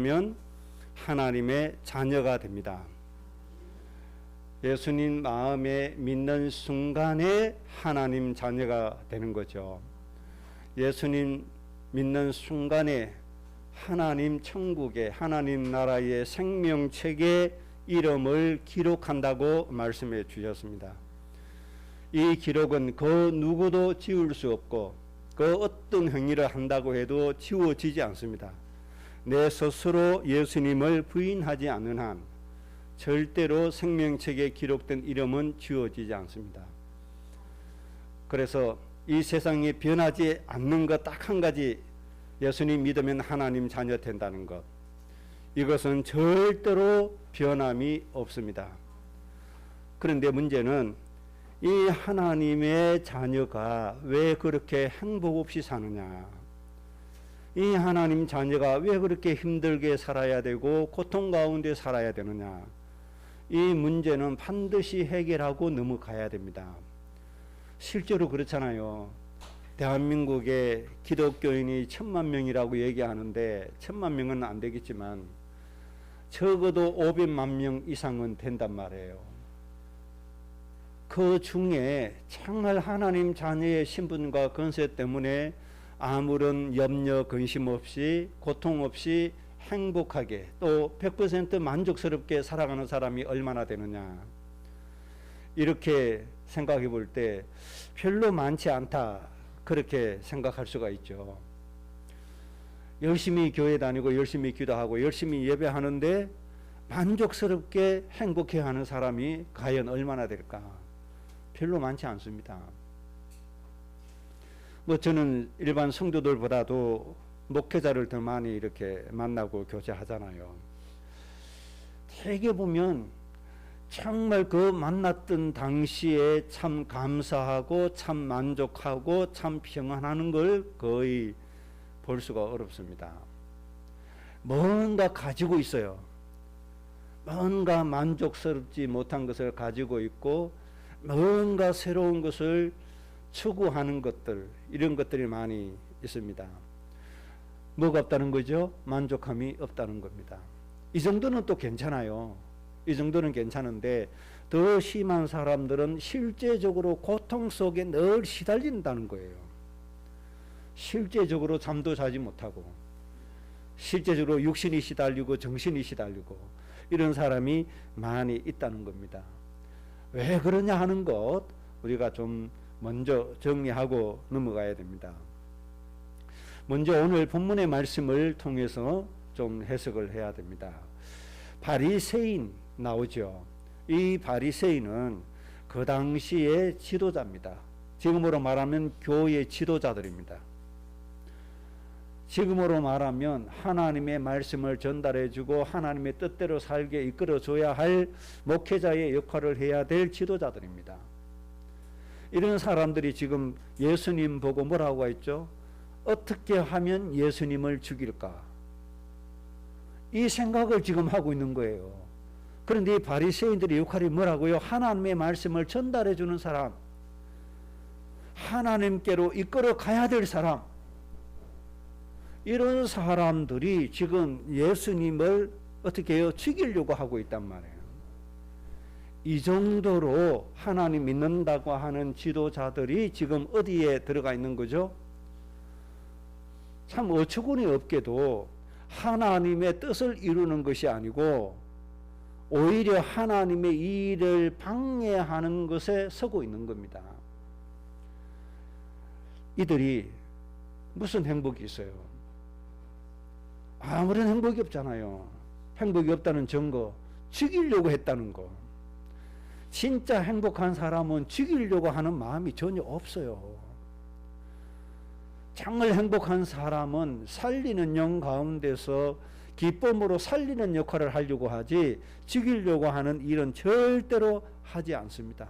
면 하나님의 자녀가 됩니다. 예수님 마음에 믿는 순간에 하나님 자녀가 되는 거죠. 예수님 믿는 순간에 하나님 천국의 하나님 나라의 생명책에 이름을 기록한다고 말씀해 주셨습니다. 이 기록은 그 누구도 지울 수 없고 그 어떤 행위를 한다고 해도 지워지지 않습니다. 내 스스로 예수님을 부인하지 않는 한 절대로 생명책에 기록된 이름은 지워지지 않습니다. 그래서 이 세상이 변하지 않는 것 딱 한 가지, 예수님 믿으면 하나님 자녀 된다는 것. 이것은 절대로 변함이 없습니다. 그런데 문제는 이 하나님의 자녀가 왜 그렇게 행복 없이 사느냐? 이 하나님 자녀가 왜 그렇게 힘들게 살아야 되고 고통 가운데 살아야 되느냐? 이 문제는 반드시 해결하고 넘어가야 됩니다. 실제로 그렇잖아요. 대한민국에 기독교인이 1000만 명이라고 얘기하는데 1000만 명은 안 되겠지만 적어도 500만 명 이상은 된단 말이에요. 그 중에 정말 하나님 자녀의 신분과 권세 때문에 아무런 염려 근심 없이 고통 없이 행복하게 또 100% 만족스럽게 살아가는 사람이 얼마나 되느냐, 이렇게 생각해 볼 때 별로 많지 않다, 그렇게 생각할 수가 있죠. 열심히 교회 다니고 열심히 기도하고 열심히 예배하는데 만족스럽게 행복해하는 사람이 과연 얼마나 될까? 별로 많지 않습니다. 저는 일반 성도들보다도 목회자를 더 많이 이렇게 만나고 교제하잖아요. 되게 보면 정말 그 만났던 당시에 참 감사하고 참 만족하고 참 평안하는 걸 거의 볼 수가 어렵습니다. 뭔가 가지고 있어요. 뭔가 만족스럽지 못한 것을 가지고 있고 뭔가 새로운 것을 추구하는 것들, 이런 것들이 많이 있습니다. 뭐가 없다는 거죠? 만족함이 없다는 겁니다. 이 정도는 또 괜찮아요. 이 정도는 괜찮은데 더 심한 사람들은 실제적으로 고통 속에 늘 시달린다는 거예요. 실제적으로 잠도 자지 못하고 실제적으로 육신이 시달리고 정신이 시달리고 이런 사람이 많이 있다는 겁니다. 왜 그러냐 하는 것 우리가 좀 먼저 정리하고 넘어가야 됩니다. 먼저 오늘 본문의 말씀을 통해서 좀 해석을 해야 됩니다. 바리새인 나오죠. 이 바리새인은 그 당시의 지도자입니다. 지금으로 말하면 교회 지도자들입니다. 지금으로 말하면 하나님의 말씀을 전달해주고 하나님의 뜻대로 살게 이끌어줘야 할 목회자의 역할을 해야 될 지도자들입니다. 이런 사람들이 지금 예수님 보고 뭐라고 했죠? 어떻게 하면 예수님을 죽일까? 이 생각을 지금 하고 있는 거예요. 그런데 이 바리새인들의 역할이 뭐라고요? 하나님의 말씀을 전달해 주는 사람, 하나님께로 이끌어 가야 될 사람, 이런 사람들이 지금 예수님을 어떻게 해요? 죽이려고 하고 있단 말이에요. 이 정도로 하나님 믿는다고 하는 지도자들이 지금 어디에 들어가 있는 거죠? 참 어처구니 없게도 하나님의 뜻을 이루는 것이 아니고 오히려 하나님의 일을 방해하는 것에 서고 있는 겁니다. 이들이 무슨 행복이 있어요? 아무런 행복이 없잖아요. 행복이 없다는 증거, 죽이려고 했다는 거. 진짜 행복한 사람은 죽이려고 하는 마음이 전혀 없어요. 정말 행복한 사람은 살리는 영 가운데서 기쁨으로 살리는 역할을 하려고 하지 죽이려고 하는 일은 절대로 하지 않습니다.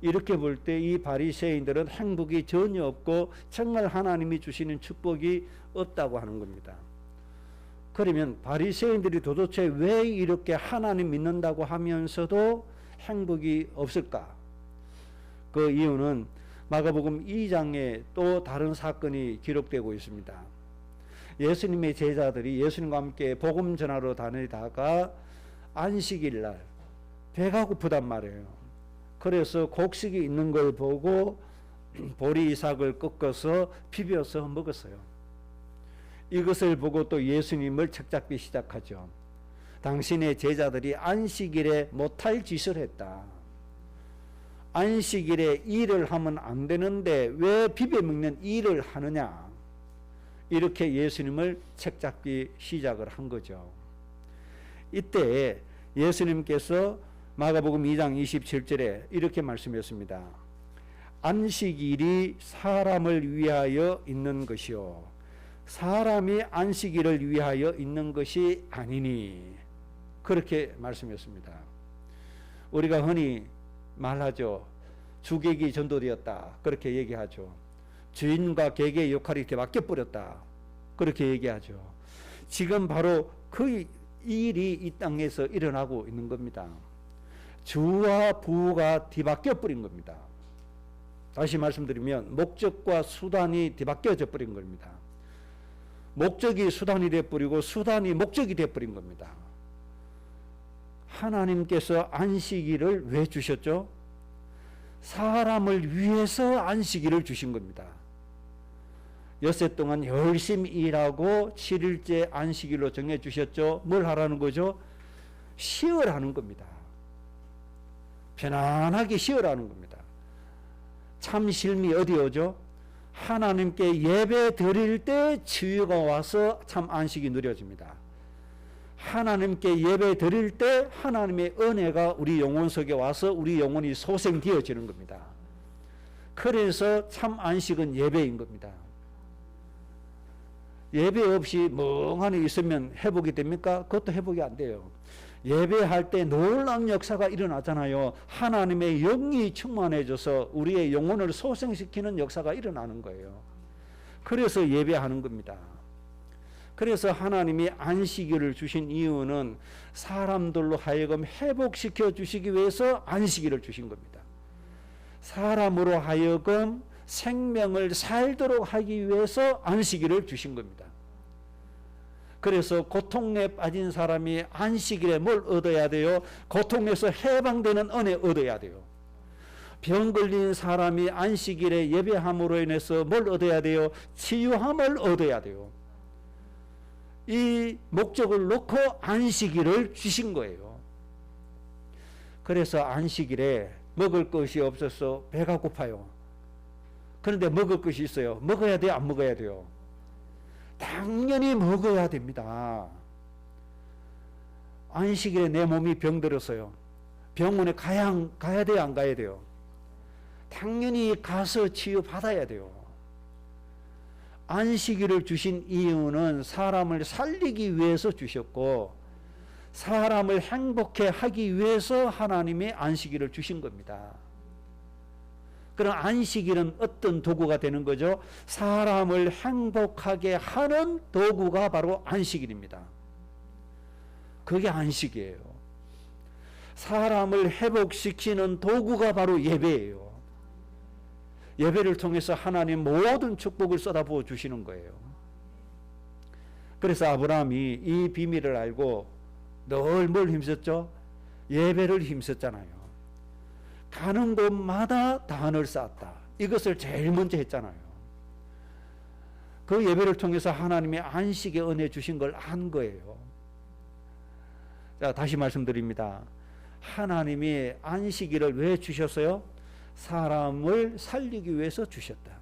이렇게 볼 때 이 바리새인들은 행복이 전혀 없고 정말 하나님이 주시는 축복이 없다고 하는 겁니다. 그러면 바리새인들이 도대체 왜 이렇게 하나님 믿는다고 하면서도 행복이 없을까? 그 이유는 마가복음 2장에 또 다른 사건이 기록되고 있습니다. 예수님의 제자들이 예수님과 함께 복음 전하러 다니다가 안식일 날 배가 고프단 말이에요. 그래서 곡식이 있는 걸 보고 보리삭을 꺾어서 비벼서 먹었어요. 이것을 보고 또 예수님을 책잡기 시작하죠. 당신의 제자들이 안식일에 못할 짓을 했다. 안식일에 일을 하면 안 되는데 왜 비벼 먹는 일을 하느냐. 이렇게 예수님을 책잡기 시작을 한 거죠. 이때 예수님께서 마가복음 2장 27절에 이렇게 말씀했습니다. 안식일이 사람을 위하여 있는 것이요 사람이 안식일을 위하여 있는 것이 아니니. 그렇게 말씀했습니다. 우리가 흔히 말하죠. 주객이 전도되었다. 그렇게 얘기하죠. 주인과 객의 역할이 바뀌어버렸다. 그렇게 얘기하죠. 지금 바로 그 일이 이 땅에서 일어나고 있는 겁니다. 주와 부가 뒤바뀌어 버린 겁니다. 다시 말씀드리면 목적과 수단이 뒤바뀌어져 버린 겁니다. 목적이 수단이 되어버리고 수단이 목적이 되어버린 겁니다. 하나님께서 안식일을 왜 주셨죠? 사람을 위해서 안식일을 주신 겁니다. 엿새 동안 열심히 일하고 7일째 안식일로 정해 주셨죠. 뭘 하라는 거죠? 쉬어라는 겁니다. 편안하게 쉬어라는 겁니다. 참 쉼이 어디 오죠? 하나님께 예배 드릴 때 치유가 와서 참 안식이 누려집니다. 하나님께 예배 드릴 때 하나님의 은혜가 우리 영혼 속에 와서 우리 영혼이 소생되어지는 겁니다. 그래서 참 안식은 예배인 겁니다. 예배 없이 멍하니 있으면 회복이 됩니까? 그것도 회복이 안 돼요. 예배할 때 놀라운 역사가 일어나잖아요. 하나님의 영이 충만해져서 우리의 영혼을 소생시키는 역사가 일어나는 거예요. 그래서 예배하는 겁니다. 그래서 하나님이 안식일을 주신 이유는 사람들로 하여금 회복시켜 주시기 위해서 안식일을 주신 겁니다. 사람으로 하여금 생명을 살도록 하기 위해서 안식일을 주신 겁니다. 그래서 고통에 빠진 사람이 안식일에 뭘 얻어야 돼요? 고통에서 해방되는 은혜 얻어야 돼요. 병 걸린 사람이 안식일에 예배함으로 인해서 뭘 얻어야 돼요? 치유함을 얻어야 돼요. 이 목적을 놓고 안식일을 주신 거예요. 그래서 안식일에 먹을 것이 없어서 배가 고파요. 그런데 먹을 것이 있어요. 먹어야 돼요? 안 먹어야 돼요? 당연히 먹어야 됩니다. 안식일에 내 몸이 병들었어요. 병원에 가야 돼요? 안 가야 돼요? 당연히 가서 치유받아야 돼요. 안식일을 주신 이유는 사람을 살리기 위해서 주셨고 사람을 행복해 하기 위해서 하나님이 안식일을 주신 겁니다. 그럼 안식일은 어떤 도구가 되는 거죠? 사람을 행복하게 하는 도구가 바로 안식일입니다. 그게 안식이에요. 사람을 회복시키는 도구가 바로 예배예요. 예배를 통해서 하나님 모든 축복을 쏟아부어 주시는 거예요. 그래서 아브라함이 이 비밀을 알고 늘 뭘 힘썼죠? 예배를 힘썼잖아요. 가는 곳마다 단을 쌓았다. 이것을 제일 먼저 했잖아요. 그 예배를 통해서 하나님의 안식의 은혜 주신 걸 안 거예요. 자, 다시 말씀드립니다. 하나님이 안식일을 왜 주셨어요? 사람을 살리기 위해서 주셨다.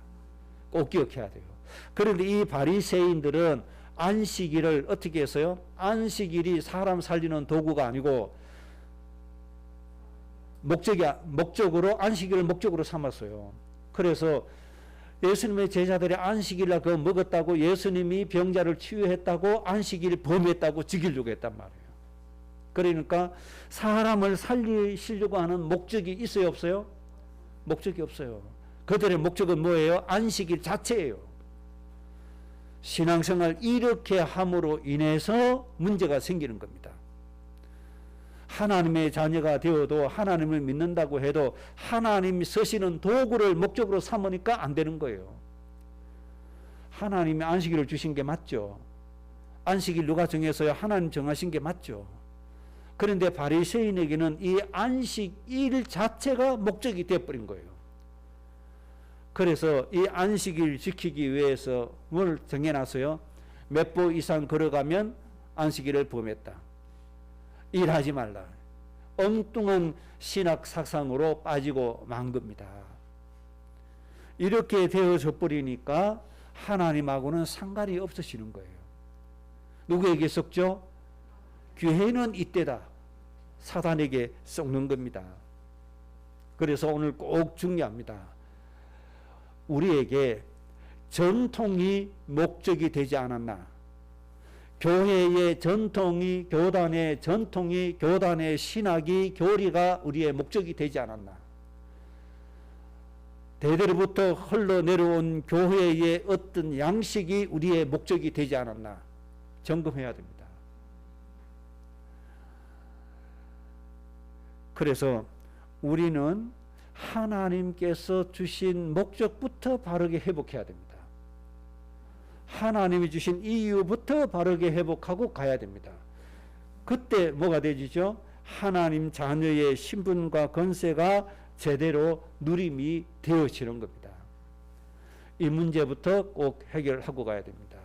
꼭 기억해야 돼요. 그런데 이 바리새인들은 안식일을 어떻게 했어요? 안식일이 사람 살리는 도구가 아니고 목적으로 안식일을 목적으로 삼았어요. 그래서 예수님의 제자들이 안식일날 그거 먹었다고 예수님이 병자를 치유했다고 안식일 범했다고 지키려고 했단 말이에요. 그러니까 사람을 살리시려고 하는 목적이 있어요, 없어요? 목적이 없어요. 그들의 목적은 뭐예요? 안식일 자체예요. 신앙생활 이렇게 함으로 인해서 문제가 생기는 겁니다. 하나님의 자녀가 되어도 하나님을 믿는다고 해도 하나님이 쓰시는 도구를 목적으로 삼으니까 안 되는 거예요. 하나님이 안식일을 주신 게 맞죠. 안식일 누가 정해서요? 하나님 정하신 게 맞죠. 그런데 바리새인에게는 이 안식일 자체가 목적이 되어버린 거예요. 그래서 이 안식일 지키기 위해서 뭘 정해놨어요? 몇 보 이상 걸어가면 안식일을 범했다. 일하지 말라. 엉뚱한 신학 사상으로 빠지고 만 겁니다. 이렇게 되어져 버리니까 하나님하고는 상관이 없어지는 거예요. 누구에게 썩죠? 교회는 이때다. 사단에게 썩는 겁니다. 그래서 오늘 꼭 중요합니다. 우리에게 전통이 목적이 되지 않았나? 교회의 전통이, 교단의 전통이, 교단의 신학이, 교리가 우리의 목적이 되지 않았나? 대대로부터 흘러내려온 교회의 어떤 양식이 우리의 목적이 되지 않았나? 점검해야 됩니다. 그래서 우리는 하나님께서 주신 목적부터 바르게 회복해야 됩니다. 하나님이 주신 이유부터 바르게 회복하고 가야 됩니다. 그때 뭐가 되지죠? 하나님 자녀의 신분과 권세가 제대로 누림이 되어지는 겁니다. 이 문제부터 꼭 해결하고 가야 됩니다.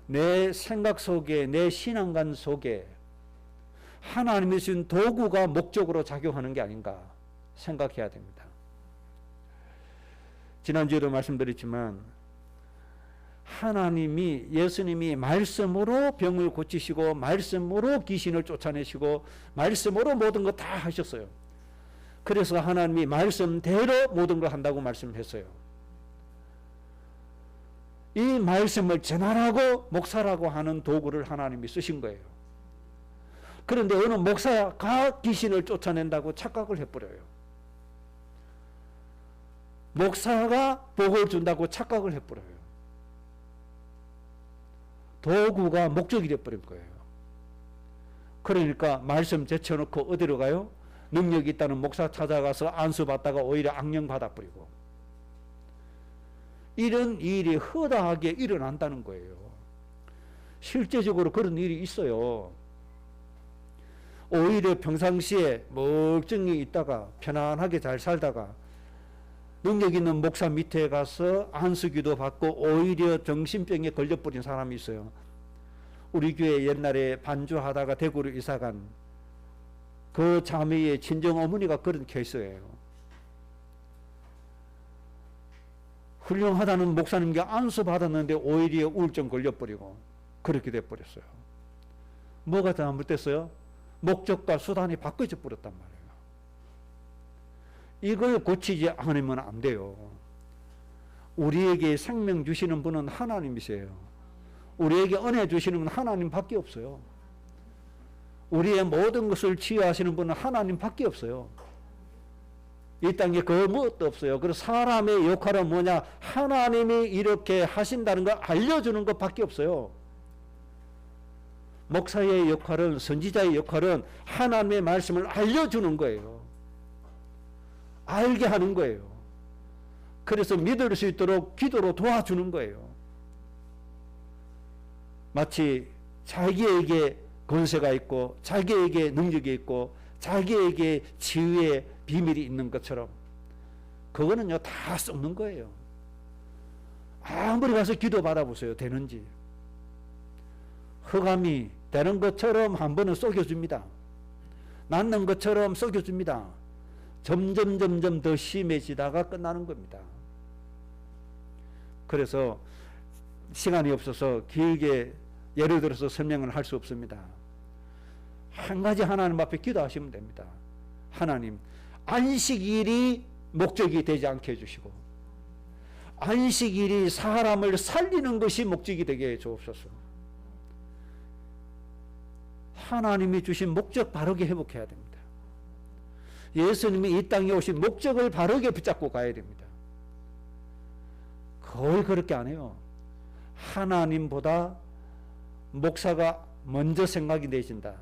내 생각 속에, 내 신앙관 속에 하나님이 주신 도구가 목적으로 작용하는 게 아닌가 생각해야 됩니다. 지난주에도 말씀드렸지만 하나님이, 예수님이 말씀으로 병을 고치시고 말씀으로 귀신을 쫓아내시고 말씀으로 모든 거 다 하셨어요. 그래서 하나님이 말씀대로 모든 걸 한다고 말씀했어요. 이 말씀을 전하라고 목사라고 하는 도구를 하나님이 쓰신 거예요. 그런데 어느 목사가 귀신을 쫓아낸다고 착각을 해버려요. 목사가 복을 준다고 착각을 해버려요. 도구가 목적이 되어버린 거예요. 그러니까 말씀 제쳐놓고 어디로 가요? 능력이 있다는 목사 찾아가서 안수받다가 오히려 악령 받아버리고 이런 일이 허다하게 일어난다는 거예요. 실제적으로 그런 일이 있어요. 오히려 평상시에 멀쩡히 있다가 편안하게 잘 살다가 능력 있는 목사 밑에 가서 안수기도 받고 오히려 정신병에 걸려버린 사람이 있어요. 우리 교회 옛날에 반주하다가 대구로 이사간 그 자매의 친정 어머니가 그런 케이스예요. 훌륭하다는 목사님께 안수 받았는데 오히려 우울증 걸려버리고 그렇게 돼버렸어요. 뭐가 잘못됐어요? 목적과 수단이 바꿔져 버렸단 말이에요. 이걸 고치지 않으면 안 돼요. 우리에게 생명 주시는 분은 하나님이세요. 우리에게 은혜 주시는 분은 하나님밖에 없어요. 우리의 모든 것을 치유하시는 분은 하나님밖에 없어요. 이 땅에 그 무엇도 없어요. 그래서 사람의 역할은 뭐냐? 하나님이 이렇게 하신다는 걸 알려주는 것밖에 없어요. 목사의 역할은, 선지자의 역할은 하나님의 말씀을 알려주는 거예요. 알게 하는 거예요. 그래서 믿을 수 있도록 기도로 도와주는 거예요. 마치 자기에게 권세가 있고 자기에게 능력이 있고 자기에게 지위의 비밀이 있는 것처럼 그거는요 다 썩는 거예요. 아무리 가서 기도 받아보세요. 되는지. 흑암이 되는 것처럼 한 번은 쏘겨줍니다. 낫는 것처럼 쏘겨줍니다. 점점 더 심해지다가 끝나는 겁니다. 그래서 시간이 없어서 길게 예를 들어서 설명을 할 수 없습니다. 한 가지 하나님 앞에 기도하시면 됩니다. 하나님, 안식일이 목적이 되지 않게 해주시고 안식일이 사람을 살리는 것이 목적이 되게 해 주옵소서. 하나님이 주신 목적 바르게 회복해야 됩니다. 예수님이 이 땅에 오신 목적을 바르게 붙잡고 가야 됩니다. 거의 그렇게 안 해요. 하나님보다 목사가 먼저 생각이 내진다.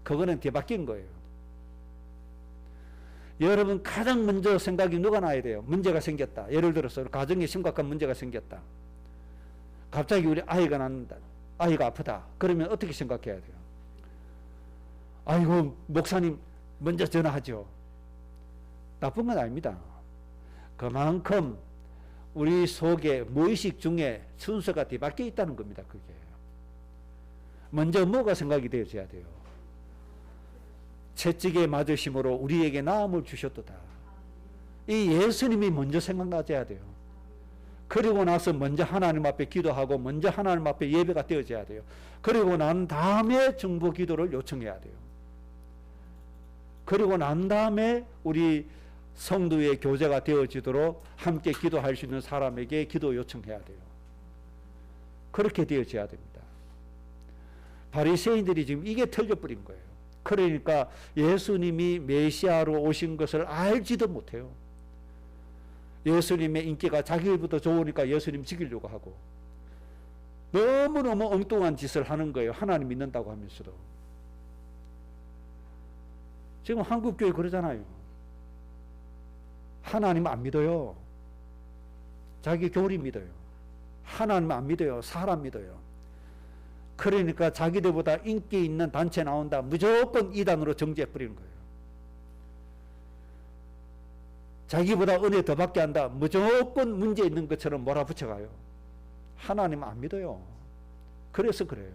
그거는 뒤바뀐 거예요. 여러분 가장 먼저 생각이 누가 나야 돼요? 문제가 생겼다. 예를 들어서 가정에 심각한 문제가 생겼다. 갑자기 우리 아이가 낳는다. 아이가 아프다. 그러면 어떻게 생각해야 돼요? 아이고, 목사님 먼저 전화하죠. 나쁜 건 아닙니다. 그만큼 우리 속에 무의식 중에 순서가 뒤바뀌어 있다는 겁니다. 그게 먼저 뭐가 생각이 되어져야 돼요? 채찍에 맞으심으로 우리에게 나음을 주셨도다. 이 예수님이 먼저 생각나져야 돼요. 그리고 나서 먼저 하나님 앞에 기도하고 먼저 하나님 앞에 예배가 되어져야 돼요. 그리고 난 다음에 중보 기도를 요청해야 돼요. 그리고 난 다음에 우리 성도의 교제가 되어지도록 함께 기도할 수 있는 사람에게 기도 요청해야 돼요. 그렇게 되어져야 됩니다. 바리새인들이 지금 이게 틀려버린 거예요. 그러니까 예수님이 메시아로 오신 것을 알지도 못해요. 예수님의 인기가 자기보다 좋으니까 예수님 죽이려고 하고 너무너무 엉뚱한 짓을 하는 거예요. 하나님 믿는다고 하면서도. 지금 한국교회 그러잖아요. 하나님 안 믿어요. 자기 교리 믿어요. 하나님 안 믿어요. 사람 믿어요. 그러니까 자기들보다 인기 있는 단체 나온다. 무조건 이단으로 정죄해버리는 거예요. 자기보다 은혜 더 받게 한다. 무조건 문제 있는 것처럼 몰아붙여가요. 하나님 안 믿어요. 그래서 그래요.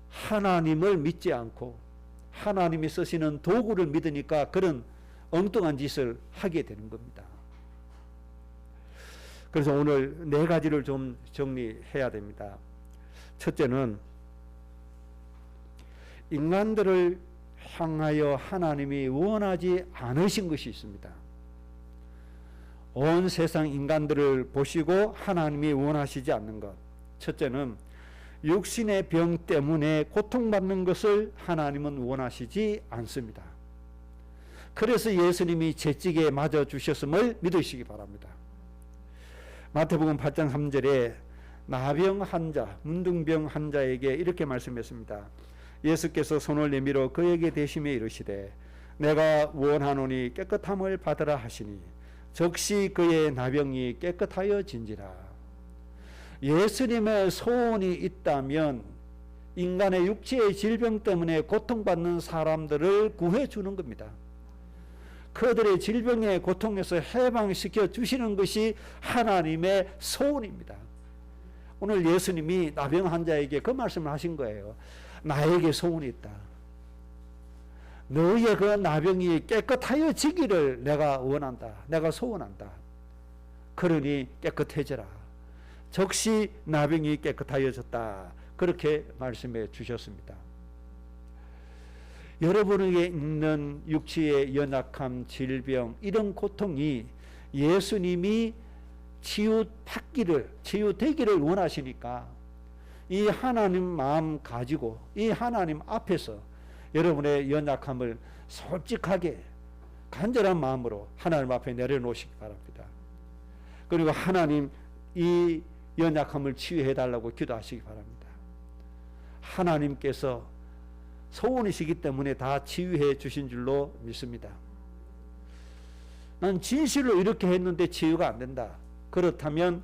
하나님을 믿지 않고 하나님이 쓰시는 도구를 믿으니까 그런 엉뚱한 짓을 하게 되는 겁니다. 그래서 오늘 4가지를 좀 정리해야 됩니다. 첫째는 인간들을 향하여 하나님이 원하지 않으신 것이 있습니다. 온 세상 인간들을 보시고 하나님이 원하시지 않는 것. 첫째는 육신의 병 때문에 고통받는 것을 하나님은 원하시지 않습니다. 그래서 예수님이 채찍에 맞아 주셨음을 믿으시기 바랍니다. 마태복음 8장 3절에 나병 환자, 문둥병 환자에게 이렇게 말씀했습니다. 예수께서 손을 내밀어 그에게 대시며 이르시되 내가 원하노니 깨끗함을 받으라 하시니 즉시 그의 나병이 깨끗하여 진지라. 예수님의 소원이 있다면 인간의 육체의 질병 때문에 고통받는 사람들을 구해주는 겁니다. 그들의 질병의 고통에서 해방시켜 주시는 것이 하나님의 소원입니다. 오늘 예수님이 나병 환자에게 그 말씀을 하신 거예요. 나에게 소원이 있다. 너의 그 나병이 깨끗하여 지기를 내가 원한다. 내가 소원한다. 그러니 깨끗해져라. 즉시 나병이 깨끗하여졌다. 그렇게 말씀해 주셨습니다. 여러분에게 있는 육체의 연약함, 질병, 이런 고통이 예수님이 치유되기를 원하시니까 이 하나님 마음 가지고 이 하나님 앞에서 여러분의 연약함을 솔직하게 간절한 마음으로 하나님 앞에 내려놓으시기 바랍니다. 그리고 하나님 이 연약함을 치유해 달라고 기도하시기 바랍니다. 하나님께서 소원이시기 때문에 다 치유해 주신 줄로 믿습니다. 난 진실로 이렇게 했는데 치유가 안 된다. 그렇다면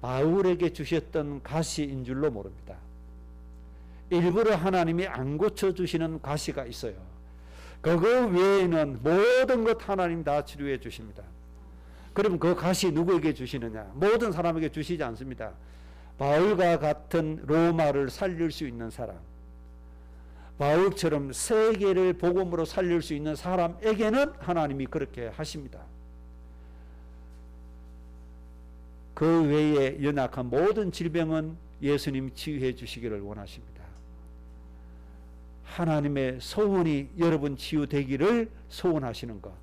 바울에게 주셨던 가시인 줄로 모릅니다. 일부러 하나님이 안 고쳐주시는 가시가 있어요. 그거 외에는 모든 것 하나님 다 치료해 주십니다. 그럼 그 가시 누구에게 주시느냐? 모든 사람에게 주시지 않습니다. 바울과 같은 로마를 살릴 수 있는 사람, 바울처럼 세계를 복음으로 살릴 수 있는 사람에게는 하나님이 그렇게 하십니다. 그 외에 연약한 모든 질병은 예수님이 치유해 주시기를 원하십니다. 하나님의 소원이 여러분 치유되기를 소원하시는 것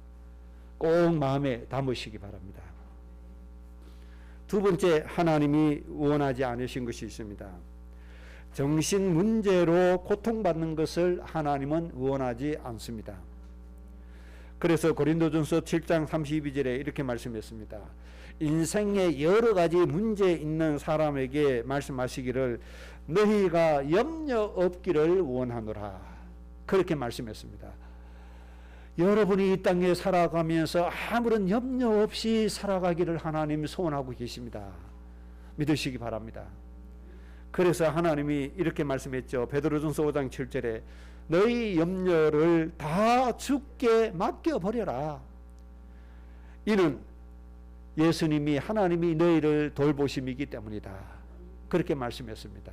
꼭 마음에 담으시기 바랍니다. 두 번째, 하나님이 원하지 않으신 것이 있습니다. 정신 문제로 고통받는 것을 하나님은 원하지 않습니다. 그래서 고린도전서 7장 32절에 이렇게 말씀했습니다. 인생에 여러 가지 문제 있는 사람에게 말씀하시기를 너희가 염려 없기를 원하노라. 그렇게 말씀했습니다. 여러분이 이 땅에 살아가면서 아무런 염려 없이 살아가기를 하나님이 소원하고 계십니다. 믿으시기 바랍니다. 그래서 하나님이 이렇게 말씀했죠. 베드로전서 5장 7절에 너희 염려를 다 주께 맡겨버려라. 이는 예수님이 하나님이 너희를 돌보심이기 때문이다. 그렇게 말씀했습니다.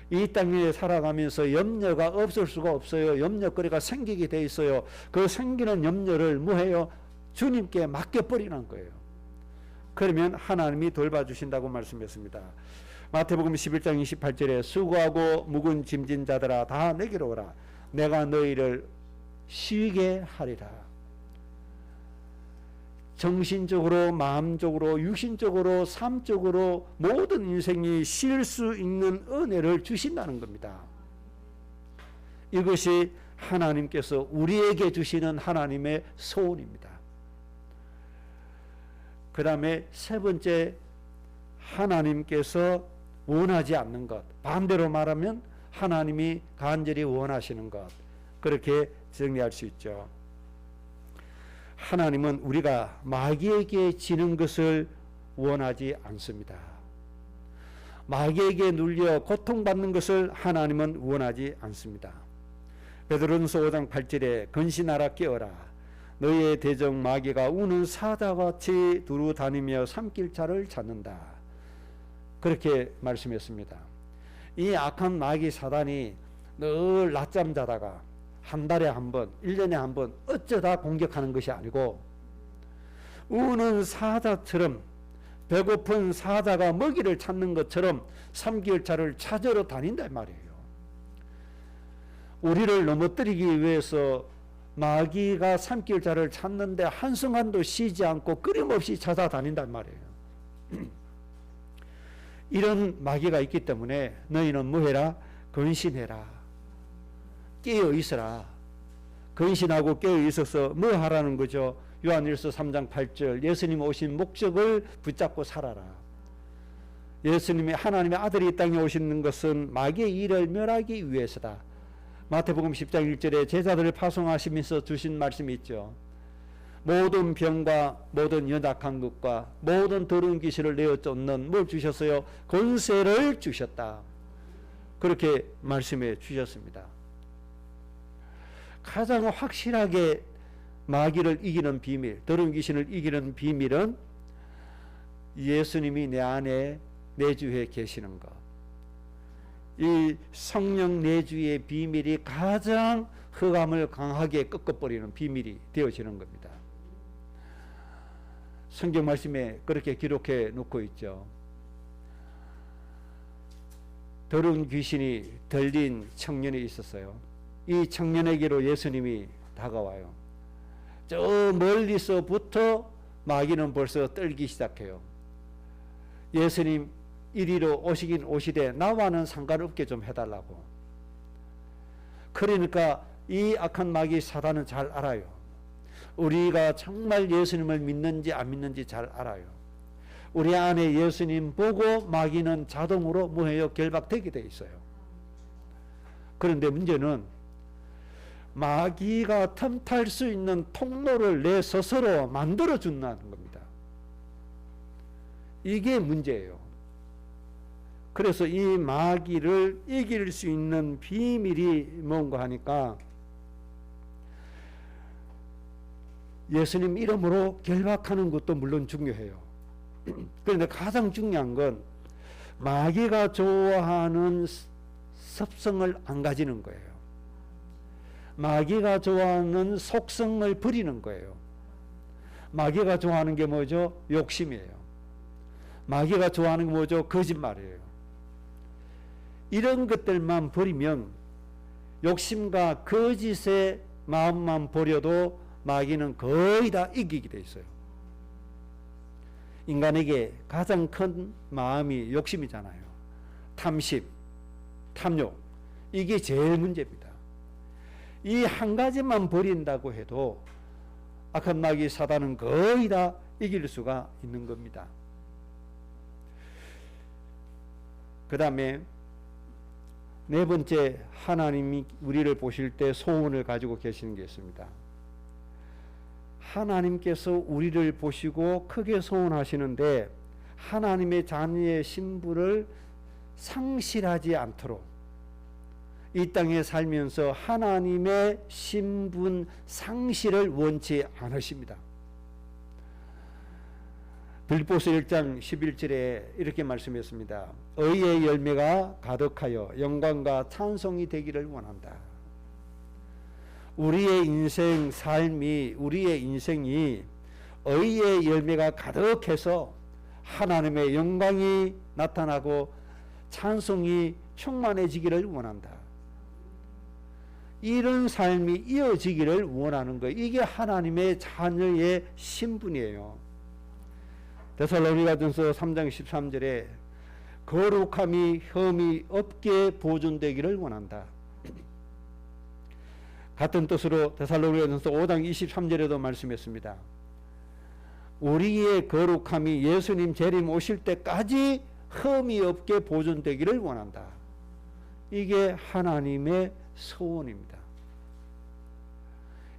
이 땅에 살아가면서 염려가 없을 수가 없어요. 염려거리가 생기게 돼 있어요. 그 생기는 염려를 뭐해요? 주님께 맡겨버리는 거예요. 그러면 하나님이 돌봐주신다고 말씀했습니다. 마태복음 11장 28절에 수고하고 묵은 짐진 자들아 다 내게로 오라. 내가 너희를 쉬게 하리라. 정신적으로, 마음적으로, 육신적으로, 삶적으로 모든 인생이 쉴 수 있는 은혜를 주신다는 겁니다. 이것이 하나님께서 우리에게 주시는 하나님의 소원입니다. 그 다음에 세 번째, 하나님께서 원하지 않는 것, 반대로 말하면 하나님이 간절히 원하시는 것, 그렇게 정리할 수 있죠. 하나님은 우리가 마귀에게 지는 것을 원하지 않습니다. 마귀에게 눌려 고통받는 것을 하나님은 원하지 않습니다. 베드로전서 5장 8절에 근신하라 깨어라. 너희의 대적 마귀가 우는 사자같이 두루 다니며 삼킬 자를 찾는다. 그렇게 말씀했습니다. 이 악한 마귀 사단이 늘 낮잠 자다가 한 달에 한 번, 1년에 한 번 어쩌다 공격하는 것이 아니고 우는 사자처럼, 배고픈 사자가 먹이를 찾는 것처럼 삼킬 자를 찾으러 다닌단 말이에요. 우리를 넘어뜨리기 위해서 마귀가 삼킬 자를 찾는데 한순간도 쉬지 않고 끊임없이 찾아다닌단 말이에요. 이런 마귀가 있기 때문에 너희는 뭐해라? 근신해라. 깨어 있어라. 근신하고 깨어 있어서 뭐 하라는 거죠? 요한일서 3장 8절 예수님 오신 목적을 붙잡고 살아라. 예수님이 하나님의 아들이 이 땅에 오시는 것은 마귀의 일을 멸하기 위해서다. 마태복음 10장 1절에 제자들을 파송하시면서 주신 말씀이 있죠. 모든 병과 모든 연약한 것과 모든 더러운 귀신을 내어 쫓는 뭘 주셨어요? 권세를 주셨다. 그렇게 말씀해 주셨습니다. 가장 확실하게 마귀를 이기는 비밀, 더러운 귀신을 이기는 비밀은 예수님이 내 안에 내주해 계시는 것. 이 성령 내주의 비밀이 가장 흑암을 강하게 꺾어버리는 비밀이 되어지는 겁니다. 성경 말씀에 그렇게 기록해 놓고 있죠. 더러운 귀신이 들린 청년이 있었어요. 이 청년에게로 예수님이 다가와요. 저 멀리서부터 마귀는 벌써 떨기 시작해요. 예수님 이리로 오시긴 오시되 나와는 상관없게 좀 해달라고. 그러니까 이 악한 마귀 사단은 잘 알아요. 우리가 정말 예수님을 믿는지 안 믿는지 잘 알아요. 우리 안에 예수님 보고 마귀는 자동으로 뭐해요? 결박되게 돼 있어요. 그런데 문제는 마귀가 틈탈 수 있는 통로를 내 스스로 만들어 준다는 겁니다. 이게 문제예요. 그래서 이 마귀를 이길 수 있는 비밀이 뭔가 하니까 예수님 이름으로 결박하는 것도 물론 중요해요. 그런데 가장 중요한 건 마귀가 좋아하는 습성을 안 가지는 거예요. 마귀가 좋아하는 속성을 버리는 거예요. 마귀가 좋아하는 게 뭐죠? 욕심이에요. 마귀가 좋아하는 게 뭐죠? 거짓말이에요. 이런 것들만 버리면, 욕심과 거짓의 마음만 버려도 마귀는 거의 다 이기게 돼 있어요. 인간에게 가장 큰 마음이 욕심이잖아요. 탐심, 탐욕, 이게 제일 문제입니다. 이 한 가지만 버린다고 해도 악한 마귀 사단은 거의 다 이길 수가 있는 겁니다. 그 다음에 네 번째, 하나님이 우리를 보실 때 소원을 가지고 계시는 게 있습니다. 하나님께서 우리를 보시고 크게 소원하시는데 하나님의 자녀의 신분을 상실하지 않도록 이 땅에 살면서 하나님의 신분 상실을 원치 않으십니다. 빌립보서 1장 11절에 이렇게 말씀했습니다. 의의 열매가 가득하여 영광과 찬송이 되기를 원한다. 우리의 인생 삶이, 우리의 인생이 의의 열매가 가득해서 하나님의 영광이 나타나고 찬송이 충만해지기를 원한다. 이런 삶이 이어지기를 원하는 거예요. 이게 하나님의 자녀의 신분이에요. 데살로니가전서 3장 13절에 거룩함이 흠이 없게 보존되기를 원한다. 같은 뜻으로 데살로니가전서 5장 23절에도 말씀했습니다. 우리의 거룩함이 예수님 재림 오실 때까지 흠이 없게 보존되기를 원한다. 이게 하나님의 소원입니다.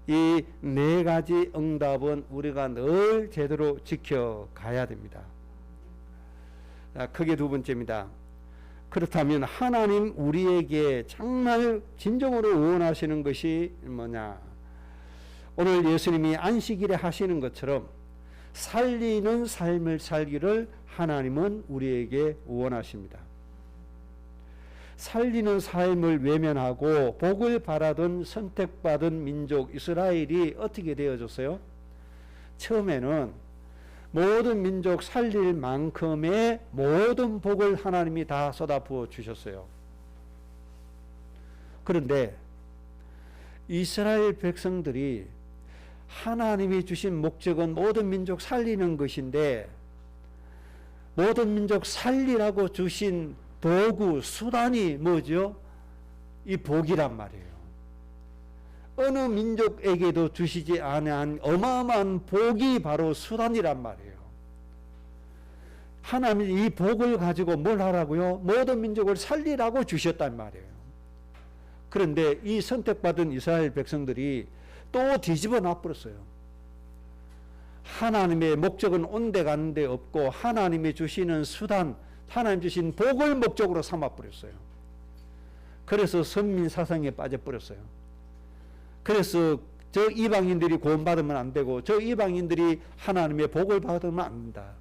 이 네 가지 응답은 우리가 늘 제대로 지켜가야 됩니다. 크게 두 번째입니다. 그렇다면 하나님 우리에게 정말 진정으로 원하시는 것이 뭐냐? 오늘 예수님이 안식일에 하시는 것처럼 살리는 삶을 살기를 하나님은 우리에게 원하십니다. 살리는 삶을 외면하고 복을 바라던 선택받은 민족 이스라엘이 어떻게 되어졌어요? 처음에는 모든 민족 살릴 만큼의 모든 복을 하나님이 다 쏟아부어 주셨어요. 그런데 이스라엘 백성들이 하나님이 주신 목적은 모든 민족 살리는 것인데 모든 민족 살리라고 주신 도구, 수단이 뭐죠? 이 복이란 말이에요. 어느 민족에게도 주시지 않은 어마어마한 복이 바로 수단이란 말이에요. 하나님이 이 복을 가지고 뭘 하라고요? 모든 민족을 살리라고 주셨단 말이에요. 그런데 이 선택받은 이스라엘 백성들이 또 뒤집어 놔버렸어요. 하나님의 목적은 온데 가는데 없고 하나님이 주시는 수단, 하나님 주신 복을 목적으로 삼아버렸어요. 그래서 선민 사상에 빠져버렸어요. 그래서 저 이방인들이 구원받으면 안 되고 저 이방인들이 하나님의 복을 받으면 안 된다.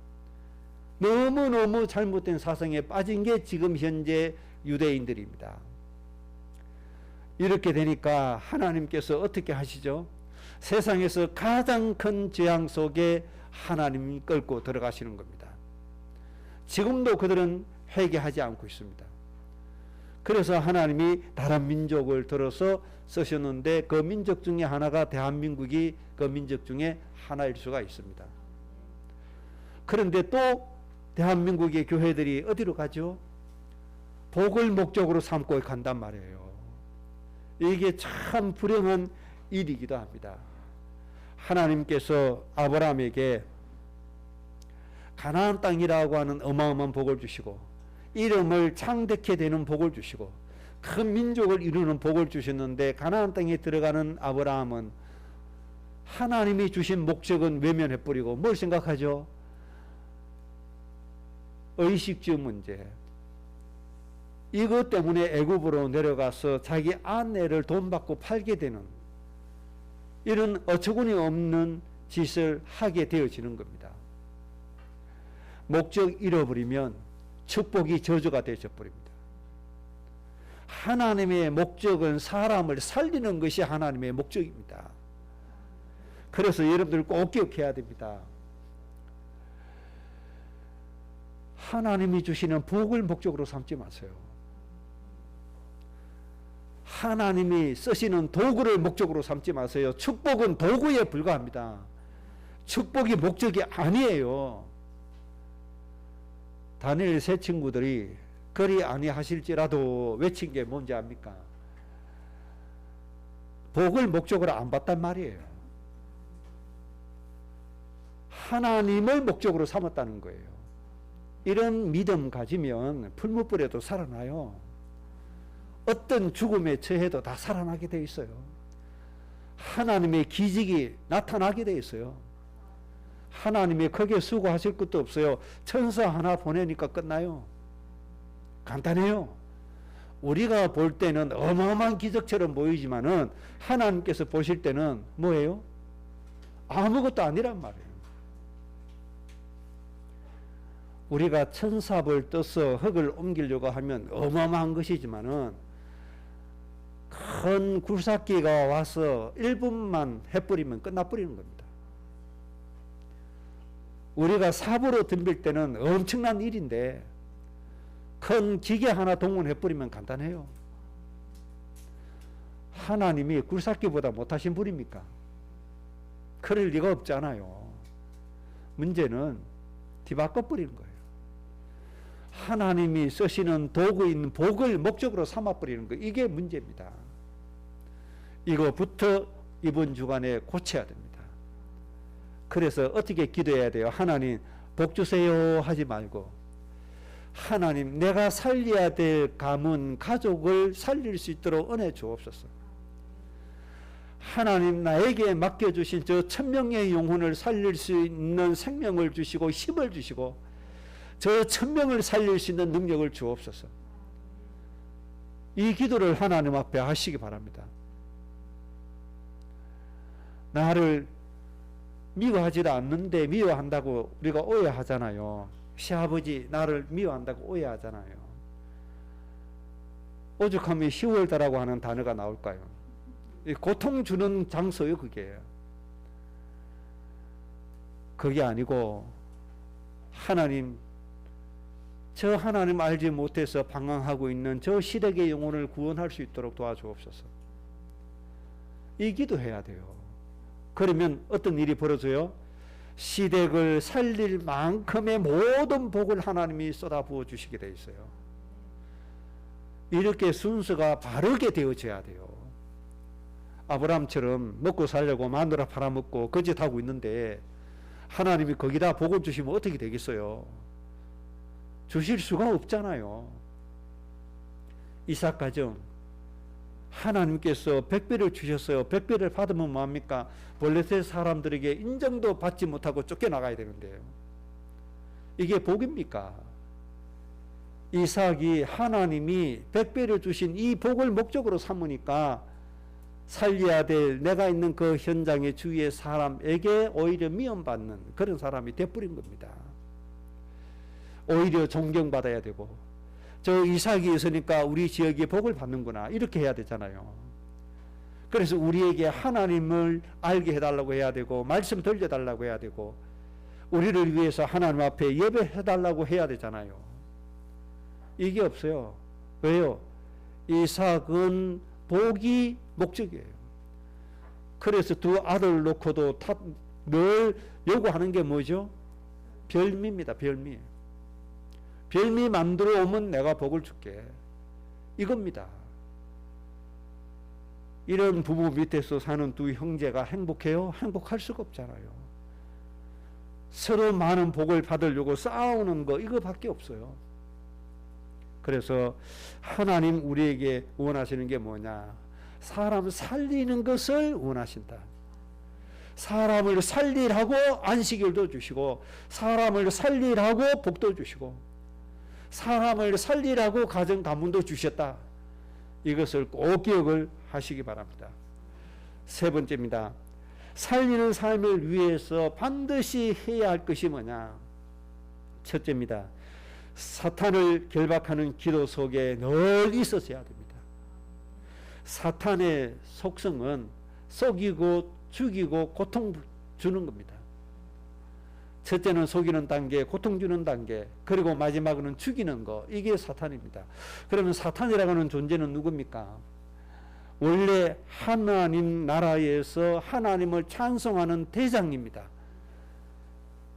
너무너무 잘못된 사상에 빠진 게 지금 현재 유대인들입니다. 이렇게 되니까 하나님께서 어떻게 하시죠? 세상에서 가장 큰 재앙 속에 하나님이 끌고 들어가시는 겁니다. 지금도 그들은 회개하지 않고 있습니다. 그래서 하나님이 다른 민족을 들어서 쓰셨는데 그 민족 중에 하나가 대한민국이 그 민족 중에 하나일 수가 있습니다. 그런데 또 대한민국의 교회들이 어디로 가죠? 복을 목적으로 삼고 간단 말이에요. 이게 참 불행한 일이기도 합니다. 하나님께서 아브라함에게 가나안 땅이라고 하는 어마어마한 복을 주시고 이름을 창대케 되는 복을 주시고 큰 민족을 이루는 복을 주셨는데 가나안 땅에 들어가는 아브라함은 하나님이 주신 목적은 외면해버리고 뭘 생각하죠? 의식주 문제. 이것 때문에 애굽으로 내려가서 자기 아내를 돈 받고 팔게 되는 이런 어처구니 없는 짓을 하게 되어지는 겁니다. 목적 잃어버리면 축복이 저주가 되어버립니다. 하나님의 목적은 사람을 살리는 것이 하나님의 목적입니다. 그래서 여러분들 꼭 기억해야 됩니다. 하나님이 주시는 복을 목적으로 삼지 마세요. 하나님이 쓰시는 도구를 목적으로 삼지 마세요. 축복은 도구에 불과합니다. 축복이 목적이 아니에요. 다니엘 세 친구들이 그리 아니하실지라도 외친 게 뭔지 압니까? 복을 목적으로 안 봤단 말이에요. 하나님을 목적으로 삼았다는 거예요. 이런 믿음 가지면 풀무불에도 살아나요. 어떤 죽음에 처해도 다 살아나게 돼 있어요. 하나님의 기적이 나타나게 돼 있어요. 하나님이 거기에 수고하실 것도 없어요. 천사 하나 보내니까 끝나요. 간단해요. 우리가 볼 때는 어마어마한 기적처럼 보이지만은 하나님께서 보실 때는 뭐예요? 아무것도 아니란 말이에요. 우리가 천삽을 떠서 흙을 옮기려고 하면 어마어마한 것이지만은 큰 굴삭기가 와서 1분만 해버리면 끝나버리는 겁니다. 우리가 삽으로 덤빌 때는 엄청난 일인데 큰 기계 하나 동원해버리면 간단해요. 하나님이 굴삭기보다 못하신 분입니까? 그럴 리가 없잖아요. 문제는 뒤바꿔버리는 거예요. 하나님이 쓰시는 도구인 복을 목적으로 삼아버리는 거, 이게 문제입니다. 이거부터 이번 주간에 고쳐야 됩니다. 그래서 어떻게 기도해야 돼요? 하나님 복 주세요 하지 말고, 하나님 내가 살려야 될 가문 가족을 살릴 수 있도록 은혜 주옵소서. 하나님 나에게 맡겨주신 저 1000명의 영혼을 살릴 수 있는 생명을 주시고 힘을 주시고 저 1000명을 살릴 수 있는 능력을 주옵소서. 이 기도를 하나님 앞에 하시기 바랍니다. 나를 미워하지도 않는데 미워한다고 우리가 오해하잖아요. 시아버지 나를 미워한다고 오해하잖아요. 오죽하면 10월달하고 하는 단어가 나올까요? 고통 주는 장소요, 그게. 그게 아니고 하나님, 저 하나님 알지 못해서 방황하고 있는 저 시댁의 영혼을 구원할 수 있도록 도와주옵소서. 이 기도해야 돼요. 그러면 어떤 일이 벌어져요? 시댁을 살릴 만큼의 모든 복을 하나님이 쏟아부어 주시게 돼 있어요. 이렇게 순서가 바르게 되어져야 돼요. 아브라함처럼 먹고 살려고 마누라 팔아먹고 거짓하고 있는데 하나님이 거기다 복을 주시면 어떻게 되겠어요? 주실 수가 없잖아요. 이삭 가정, 하나님께서 100배를 주셨어요. 100배를 받으면 뭐합니까? 블레셋 사람들에게 인정도 받지 못하고 쫓겨나가야 되는데요. 이게 복입니까? 이삭이 하나님이 100배를 주신 이 복을 목적으로 삼으니까 살려야 될 내가 있는 그 현장의 주위의 사람에게 오히려 미움받는 그런 사람이 되어버린 겁니다. 오히려 존경받아야 되고, 저 이삭이 있으니까 우리 지역이 복을 받는구나, 이렇게 해야 되잖아요. 그래서 우리에게 하나님을 알게 해달라고 해야 되고, 말씀 들려달라고 해야 되고, 우리를 위해서 하나님 앞에 예배해달라고 해야 되잖아요. 이게 없어요. 왜요? 이삭은 복이 목적이에요. 그래서 두 아들 놓고도 늘 요구하는 게 뭐죠? 별미입니다. 별미. 별미 만들어 오면 내가 복을 줄게. 이겁니다. 이런 부부 밑에서 사는 두 형제가 행복해요? 행복할 수가 없잖아요. 서로 많은 복을 받으려고 싸우는 거, 이거밖에 없어요. 그래서 하나님 우리에게 원하시는 게 뭐냐? 사람 살리는 것을 원하신다. 사람을 살리라고 안식일도 주시고, 사람을 살리라고 복도 주시고, 사람을 살리라고 가정 가문도 주셨다. 이것을 꼭 기억을 하시기 바랍니다. 세 번째입니다. 살리는 삶을 위해서 반드시 해야 할 것이 뭐냐? 첫째입니다. 사탄을 결박하는 기도 속에 늘 있었어야 됩니다. 사탄의 속성은 속이고 죽이고 고통 주는 겁니다. 첫째는 속이는 단계, 고통 주는 단계, 그리고 마지막으로는 죽이는 거, 이게 사탄입니다. 그러면 사탄이라고 하는 존재는 누굽니까? 원래 하나님 나라에서 하나님을 찬송하는 대장입니다.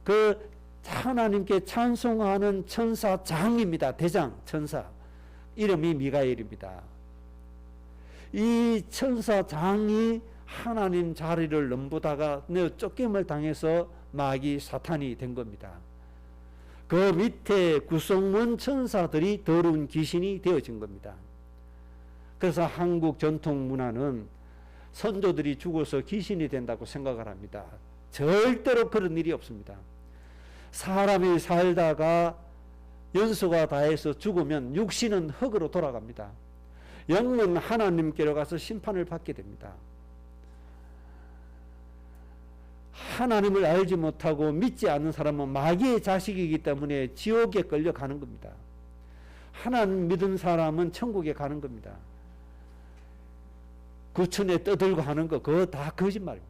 그 하나님께 찬송하는 천사장입니다. 대장, 천사. 이름이 미가엘입니다. 이 천사장이 하나님 자리를 넘보다가 쫓김을 당해서 마귀 사탄이 된 겁니다. 그 밑에 구성원 천사들이 더러운 귀신이 되어진 겁니다. 그래서 한국 전통 문화는 선조들이 죽어서 귀신이 된다고 생각을 합니다. 절대로 그런 일이 없습니다. 사람이 살다가 연수가 다해서 죽으면 육신은 흙으로 돌아갑니다. 영은 하나님께로 가서 심판을 받게 됩니다. 하나님을 알지 못하고 믿지 않는 사람은 마귀의 자식이기 때문에 지옥에 끌려가는 겁니다. 하나님 믿은 사람은 천국에 가는 겁니다. 구천에 떠들고 하는 거 그거 다 거짓말입니다.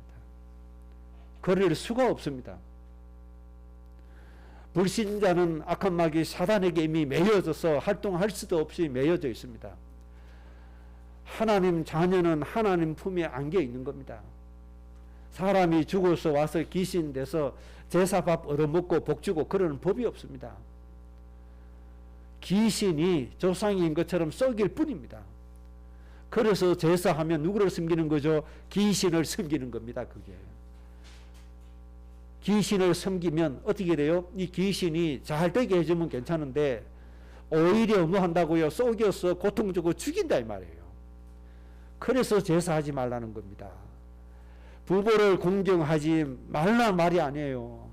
그럴 수가 없습니다. 불신자는 악한 마귀 사단에게 이미 매여져서 활동할 수도 없이 매여져 있습니다. 하나님 자녀는 하나님 품에 안겨 있는 겁니다. 사람이 죽어서 와서 귀신 돼서 제사밥 얻어먹고 복주고 그러는 법이 없습니다. 귀신이 조상인 것처럼 썩일 뿐입니다. 그래서 제사하면 누구를 섬기는 거죠? 귀신을 섬기는 겁니다. 그게. 귀신을 섬기면 어떻게 돼요? 이 귀신이 잘 되게 해주면 괜찮은데 오히려 뭐 한다고요? 속여서 고통 주고 죽인다 이 말이에요. 그래서 제사하지 말라는 겁니다. 부모를 공경하지 말라 말이 아니에요.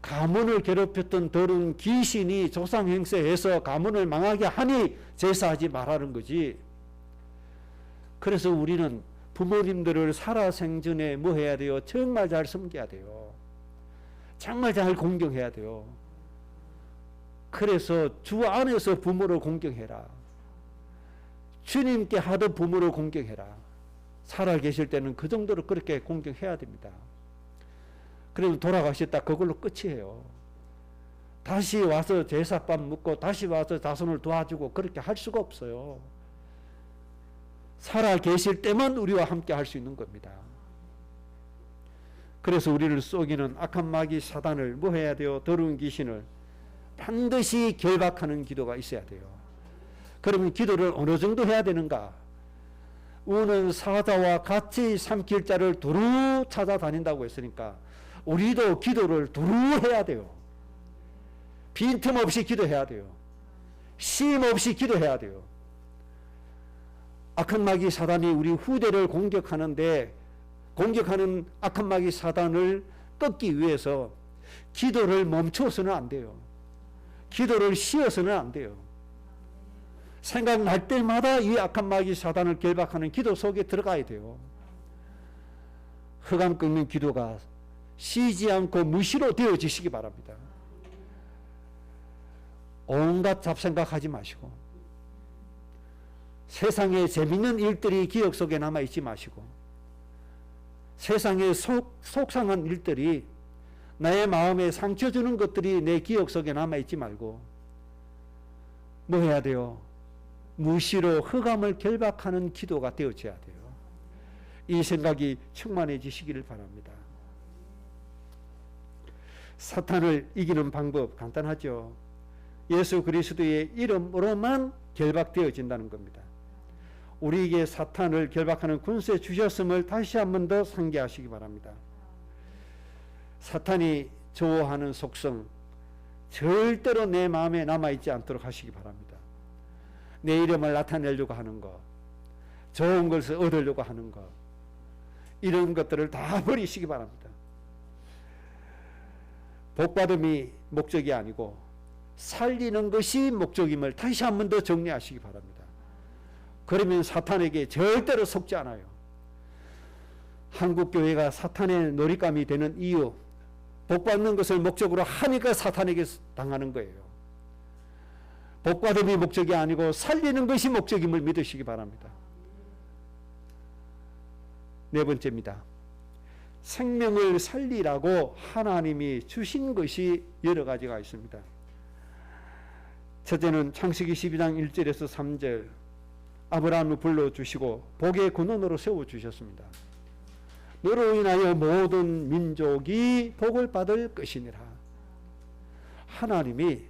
가문을 괴롭혔던 더러운 귀신이 조상 행세해서 가문을 망하게 하니 제사하지 말라는 거지. 그래서 우리는 부모님들을 살아생전에 뭐 해야 돼요? 정말 잘 섬겨야 돼요. 정말 잘 공경해야 돼요. 그래서 주 안에서 부모를 공경해라. 주님께 하던 부모를 공경해라. 살아 계실 때는 그 정도로 그렇게 공경해야 됩니다. 그러면 돌아가셨다 그걸로 끝이에요. 다시 와서 제사밥 먹고 다시 와서 자손을 도와주고 그렇게 할 수가 없어요. 살아 계실 때만 우리와 함께 할 수 있는 겁니다. 그래서 우리를 속이는 악한 마귀 사단을 뭐 해야 돼요? 더러운 귀신을 반드시 결박하는 기도가 있어야 돼요. 그러면 기도를 어느 정도 해야 되는가? 우는 사자와 같이 삼킬 자를 두루 찾아다닌다고 했으니까 우리도 기도를 두루 해야 돼요. 빈틈없이 기도해야 돼요. 쉼 없이 기도해야 돼요. 악한 마귀 사단이 우리 후대를 공격하는데 공격하는 악한 마귀 사단을 꺾기 위해서 기도를 멈춰서는 안 돼요. 기도를 쉬어서는 안 돼요. 생각날 때마다 이 악한 마귀 사단을 결박하는 기도 속에 들어가야 돼요. 흑암 꺾는 기도가 쉬지 않고 무시로 되어지시기 바랍니다. 온갖 잡생각하지 마시고 세상에 재밌는 일들이 기억 속에 남아있지 마시고 세상에 속상한 일들이 나의 마음에 상처 주는 것들이 내 기억 속에 남아있지 말고 뭐 해야 돼요? 무시로 흑암을 결박하는 기도가 되어져야 돼요. 이 생각이 충만해지시기를 바랍니다. 사탄을 이기는 방법 간단하죠. 예수 그리스도의 이름으로만 결박되어진다는 겁니다. 우리에게 사탄을 결박하는 군세 주셨음을 다시 한 번 더 상기하시기 바랍니다. 사탄이 좋아하는 속성 절대로 내 마음에 남아있지 않도록 하시기 바랍니다. 내 이름을 나타내려고 하는 것, 좋은 것을 얻으려고 하는 것, 이런 것들을 다 버리시기 바랍니다. 복받음이 목적이 아니고 살리는 것이 목적임을 다시 한 번 더 정리하시기 바랍니다. 그러면 사탄에게 절대로 속지 않아요. 한국교회가 사탄의 놀잇감이 되는 이유, 복받는 것을 목적으로 하니까 사탄에게 당하는 거예요. 복받음이 목적이 아니고 살리는 것이 목적임을 믿으시기 바랍니다. 네 번째입니다. 생명을 살리라고 하나님이 주신 것이 여러 가지가 있습니다. 첫째는 창세기 12장 1절에서 3절 아브라함을 불러주시고 복의 근원으로 세워주셨습니다. 너로 인하여 모든 민족이 복을 받을 것이니라. 하나님이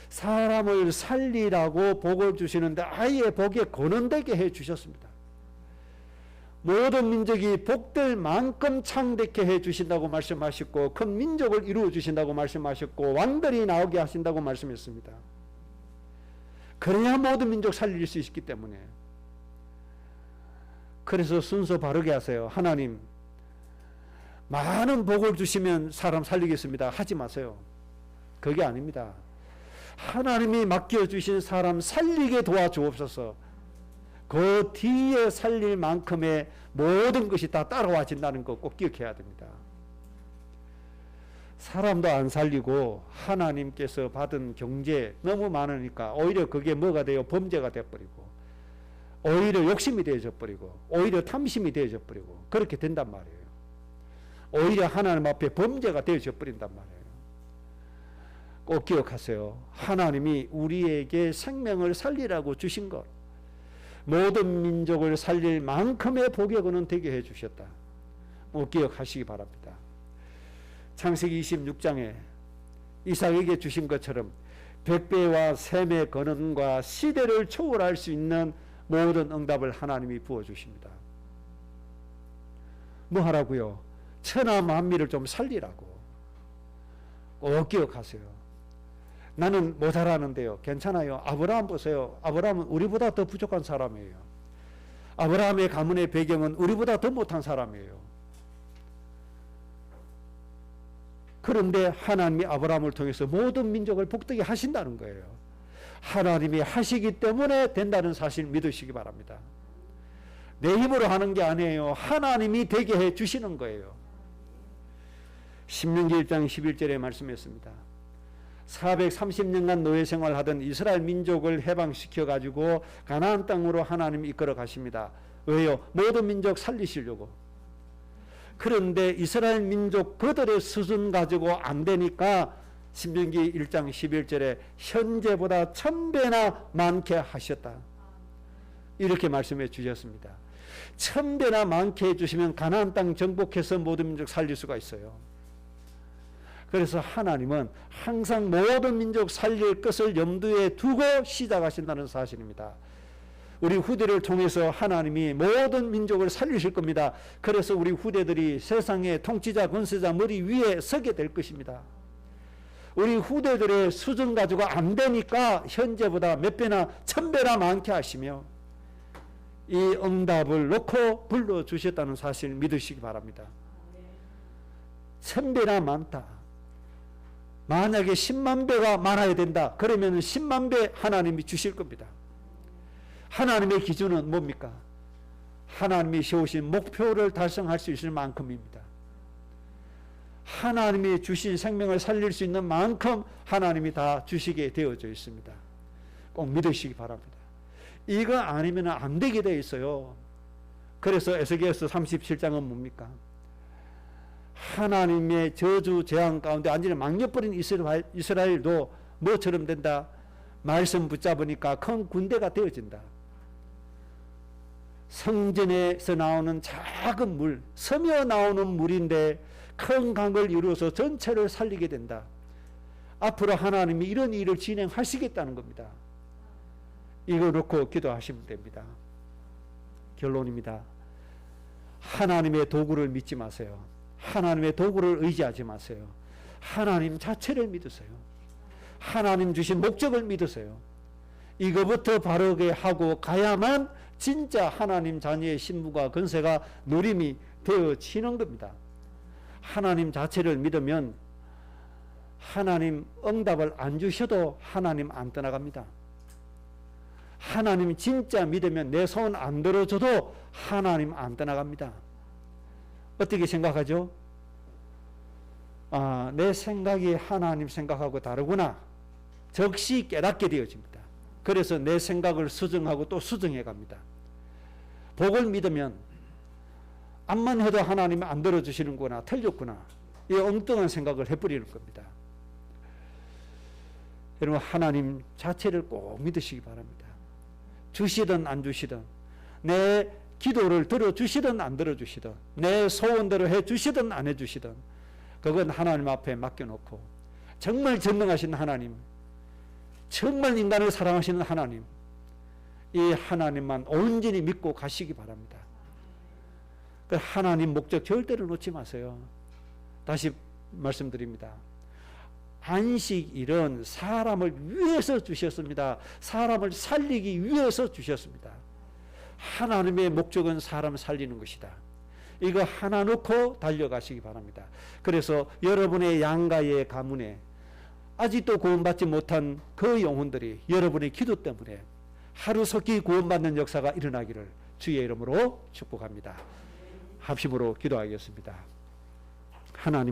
사람을 살리라고 복을 주시는데 아예 복에 근원되게 해주셨습니다. 모든 민족이 복될 만큼 창대케 해주신다고 말씀하셨고 큰 민족을 이루어 주신다고 말씀하셨고 왕들이 나오게 하신다고 말씀했습니다. 그래야 모든 민족 살릴 수 있기 때문에. 그래서 순서 바르게 하세요. 하나님 많은 복을 주시면 사람 살리겠습니다. 하지 마세요. 그게 아닙니다. 하나님이 맡겨주신 사람 살리게 도와주옵소서. 그 뒤에 살릴 만큼의 모든 것이 다 따라와진다는 거 꼭 기억해야 됩니다. 사람도 안 살리고 하나님께서 받은 경제 너무 많으니까 오히려 그게 뭐가 돼요? 범죄가 돼버리고, 오히려 욕심이 되어져 버리고, 오히려 탐심이 되어져 버리고, 그렇게 된단 말이에요. 오히려 하나님 앞에 범죄가 되어져 버린단 말이에요. 꼭 기억하세요. 하나님이 우리에게 생명을 살리라고 주신 것, 모든 민족을 살릴 만큼의 복역은 되게 해주셨다. 꼭 기억하시기 바랍니다. 창세기 26장에 이삭에게 주신 것처럼 백배와 셈의 근원과 시대를 초월할 수 있는 모든 응답을 하나님이 부어주십니다. 뭐 하라고요? 천하 만민을 좀 살리라고. 꼭 기억하세요. 나는 모자라는데요. 괜찮아요. 아브라함 보세요. 아브라함은 우리보다 더 부족한 사람이에요. 아브라함의 가문의 배경은 우리보다 더 못한 사람이에요. 그런데 하나님이 아브라함을 통해서 모든 민족을 복되게 하신다는 거예요. 하나님이 하시기 때문에 된다는 사실 믿으시기 바랍니다. 내 힘으로 하는 게 아니에요. 하나님이 되게 해 주시는 거예요. 신명기 1장 11절에 말씀했습니다. 430년간 노예 생활하던 이스라엘 민족을 해방시켜 가지고 가나안 땅으로 하나님이 이끌어 가십니다. 왜요? 모든 민족 살리시려고. 그런데 이스라엘 민족 그들의 수준 가지고 안 되니까 신명기 1장 11절에 현재보다 1000배나 많게 하셨다. 이렇게 말씀해 주셨습니다. 1000배나 많게 해주시면 가나안 땅 정복해서 모든 민족 살릴 수가 있어요. 그래서 하나님은 항상 모든 민족 살릴 것을 염두에 두고 시작하신다는 사실입니다. 우리 후대를 통해서 하나님이 모든 민족을 살리실 겁니다. 그래서 우리 후대들이 세상의 통치자 권세자 머리 위에 서게 될 것입니다. 우리 후대들의 수준 가지고 안 되니까 현재보다 몇 배나 1000배나 많게 하시며 이 응답을 놓고 불러주셨다는 사실을 믿으시기 바랍니다. 1000배나 많다. 만약에 10만 배가 많아야 된다. 그러면 10만 배 하나님이 주실 겁니다. 하나님의 기준은 뭡니까? 하나님이 세우신 목표를 달성할 수 있을 만큼입니다. 하나님이 주신 생명을 살릴 수 있는 만큼 하나님이 다 주시게 되어져 있습니다. 꼭 믿으시기 바랍니다. 이거 아니면 안 되게 되어 있어요. 그래서 에스겔서 37장은 뭡니까? 하나님의 저주 재앙 가운데 완전히 망려버린 이스라엘도 뭐처럼 된다? 말씀 붙잡으니까 큰 군대가 되어진다. 성전에서 나오는 작은 물, 스며 나오는 물인데 큰 강을 이루어서 전체를 살리게 된다. 앞으로 하나님이 이런 일을 진행하시겠다는 겁니다. 이거 놓고 기도하시면 됩니다. 결론입니다. 하나님의 도구를 믿지 마세요. 하나님의 도구를 의지하지 마세요. 하나님 자체를 믿으세요. 하나님 주신 목적을 믿으세요. 이거부터 바르게 하고 가야만 진짜 하나님 자녀의 신분과 권세가 누림이 되어지는 겁니다. 하나님 자체를 믿으면 하나님 응답을 안 주셔도 하나님 안 떠나갑니다. 하나님 진짜 믿으면 내 손 안 들어줘도 하나님 안 떠나갑니다. 어떻게 생각하죠? 내 생각이 하나님 생각하고 다르구나. 즉시 깨닫게 되어집니다. 그래서 내 생각을 수정하고 또 수정해 갑니다. 복을 믿으면 암만 해도 하나님이 안 들어주시는구나, 틀렸구나, 이 엉뚱한 생각을 해버리는 겁니다. 여러분, 하나님 자체를 꼭 믿으시기 바랍니다. 주시든 안 주시든, 내 기도를 들어주시든 안 들어주시든, 내 소원대로 해주시든 안 해주시든, 그건 하나님 앞에 맡겨놓고 정말 전능하신 하나님, 정말 인간을 사랑하시는 하나님, 이 하나님만 온전히 믿고 가시기 바랍니다. 그 하나님 목적 절대로 놓지 마세요. 다시 말씀드립니다. 안식일은 사람을 위해서 주셨습니다. 사람을 살리기 위해서 주셨습니다. 하나님의 목적은 사람 살리는 것이다. 이거 하나 놓고 달려가시기 바랍니다. 그래서 여러분의 양가의 가문에 아직도 구원받지 못한 그 영혼들이 여러분의 기도 때문에 하루속히 구원받는 역사가 일어나기를 주의 이름으로 축복합니다. 합심으로 기도하겠습니다. 하나님